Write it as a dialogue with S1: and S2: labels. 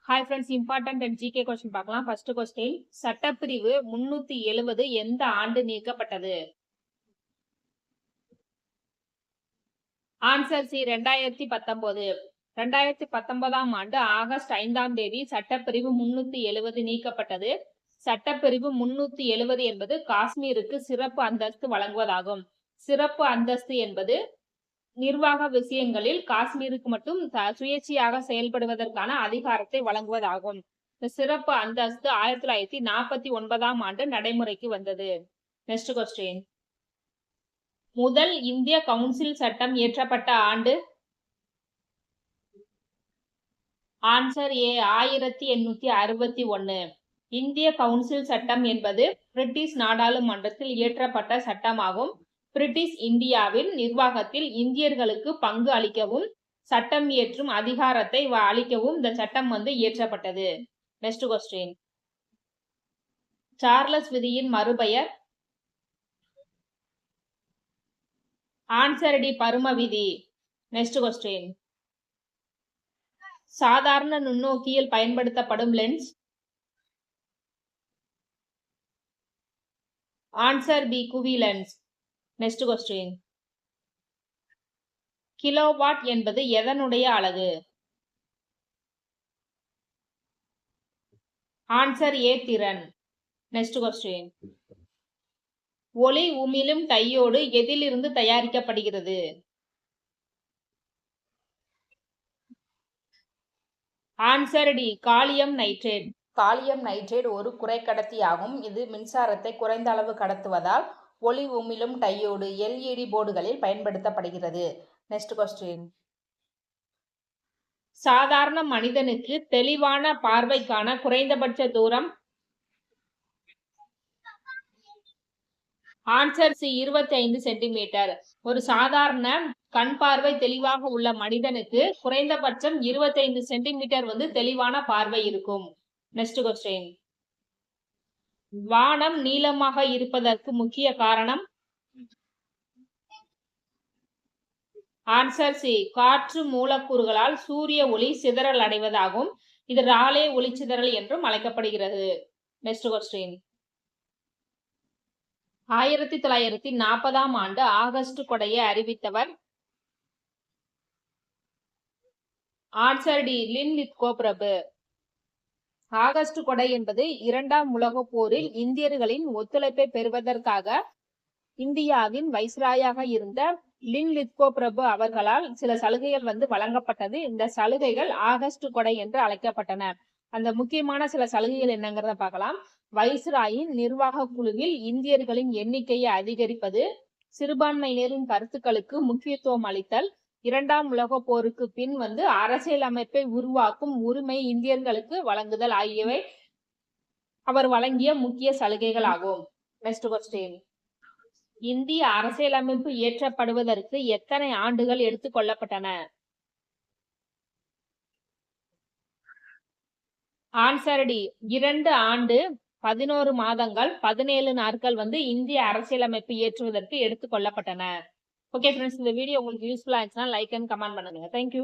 S1: Hi friends, important and GK question பார்க்கலாம். First question, சட்டப்பிரிவு 370 எந்த ஆண்டு நீக்கப்பட்டது? Answer C 2019. 2019ஆம் ஆண்டு ஆகஸ்ட் 5ஆம் தேதி சட்டப்பிரிவு 370 நீக்கப்பட்டது. சட்டப்பிரிவு 370 என்பது காஷ்மீருக்கு சிறப்பு அந்தஸ்து வழங்குவதாகும். சிறப்பு அந்தஸ்து என்பது நிர்வாக விஷயங்களில் காஷ்மீருக்கு மட்டும் சுயேட்சையாக செயல்படுவதற்கான அதிகாரத்தை வழங்குவதாகும். இந்த சிறப்பு அந்தஸ்து 1949ஆம் ஆண்டு நடைமுறைக்கு வந்தது. நெக்ஸ்ட் கொஸ்டின், முதல் இந்திய கவுன்சில் சட்டம் இயற்றப்பட்ட ஆண்டு? Answer A 1861. இந்திய கவுன்சில் சட்டம் என்பது பிரிட்டிஷ் நாடாளுமன்றத்தில் இயற்றப்பட்ட சட்டமாகும். பிரிட்டிஷ் இந்தியாவின் நிர்வாகத்தில் இந்தியர்களுக்கு பங்கு அளிக்கவும் சட்டம் இயற்றும் அதிகாரத்தை அளிக்கவும் இந்த சட்டம் இயற்றப்பட்டது. நெக்ஸ்ட் கொஸ்டின், சார்லஸ் விதியின் மறுபெயர்? ஆன்சர் டி பரும விதி. நெக்ஸ்ட் கொஸ்டின், சாதாரண நுண்ணோக்கியில் பயன்படுத்தப்படும் லென்ஸ்? ஆன்சர் பி குவி லென்ஸ். நெக்ஸ்ட் கொஸ்டின், கிலோவாட் என்பது எதனுடைய அலகு? ஆன்சர் ஏ திறன். நெக்ஸ்ட் கொஸ்டின், ஒளி உமிழும் டையோடு எதிலிருந்து தயாரிக்கப்படுகிறது? Answer D gallium nitrate. Gallium nitrate ஒரு குறைக்கடத்தி ஆகும். இது மின்சாரத்தை குறைந்த அளவு கடத்துவதால் ஒளி உமிழும் டையோடு எல்இடி போர்டுகளில் பயன்படுத்தப்படுகிறது. நெக்ஸ்ட் கொஸ்டின், சாதாரண மனிதனுக்கு தெளிவான பார்வைக்கான குறைந்தபட்ச தூரம்? Answer C 25 centimetre. ஒரு சாதாரண கண் பார்வை தெளிவாக உள்ள மனிதனுக்கு குறைந்தபட்சம் 25 சென்டிமீட்டர் தெளிவான பார்வை இருக்கும். நெக்ஸ்ட் கொஸ்டின், வானம் நீளமாக இருப்பதற்கு முக்கிய காரணம்? ஆன்சர் சி காற்று மூலக்கூறுகளால் சூரிய ஒளி சிதறல் அடைவதாகும். இது ராலே ஒளிச்சிதறல் என்றும் அழைக்கப்படுகிறது. நெக்ஸ்ட் கொஸ்டின், 1940ஆம் ஆண்டு ஆகஸ்ட் கொடையை அறிவித்தவர்? ஆன்சர் டி லின் லித்கோ பிரபு. ஆகஸ்ட் கொடை என்பது இரண்டாம் உலக போரில் இந்தியர்களின் ஒத்துழைப்பை பெறுவதற்காக இந்தியாவின் வைஸ்ராயாக இருந்த லின் லித்கோ பிரபு அவர்களால் சில சலுகைகள் வழங்கப்பட்டது. இந்த சலுகைகள் ஆகஸ்ட் கொடை என்று அழைக்கப்பட்டன. அந்த முக்கியமான சில சலுகைகள் என்னங்கிறத பார்க்கலாம். வைஸ்ராயின் நிர்வாக குழுவில் இந்தியர்களின் எண்ணிக்கையை அதிகரிப்பது, சிறுபான்மையினரின் கருத்துக்களுக்கு முக்கியத்துவம் அளித்தல், இரண்டாம் உலக போருக்கு பின் அரசியல் அமைப்பை உருவாக்கும் உரிமை இந்தியர்களுக்கு வழங்குதல் ஆகியவை அவர் வழங்கிய முக்கிய சலுகைகள் ஆகும். நெக்ஸ்ட் கொஸ்டின், இந்திய அரசியலமைப்பு இயற்றப்படுவதற்கு எத்தனை ஆண்டுகள் எடுத்துக் கொள்ளப்பட்டன? ஆன்சர் டி 2 ஆண்டு 11 மாதங்கள் 17 நாட்கள் இந்திய அரசியலமைப்பு இயற்றுவதற்கு எடுத்துக் கொள்ளப்பட்டன. ஓகே ஃப்ரெண்ட்ஸ், இந்த வீடியோ உங்களுக்கு யூஸ்ஃபுல்லா இருந்துச்சுன்னா லைக் அண்ட் கமெண்ட் பண்ணுங்க. தேங்க்யூ.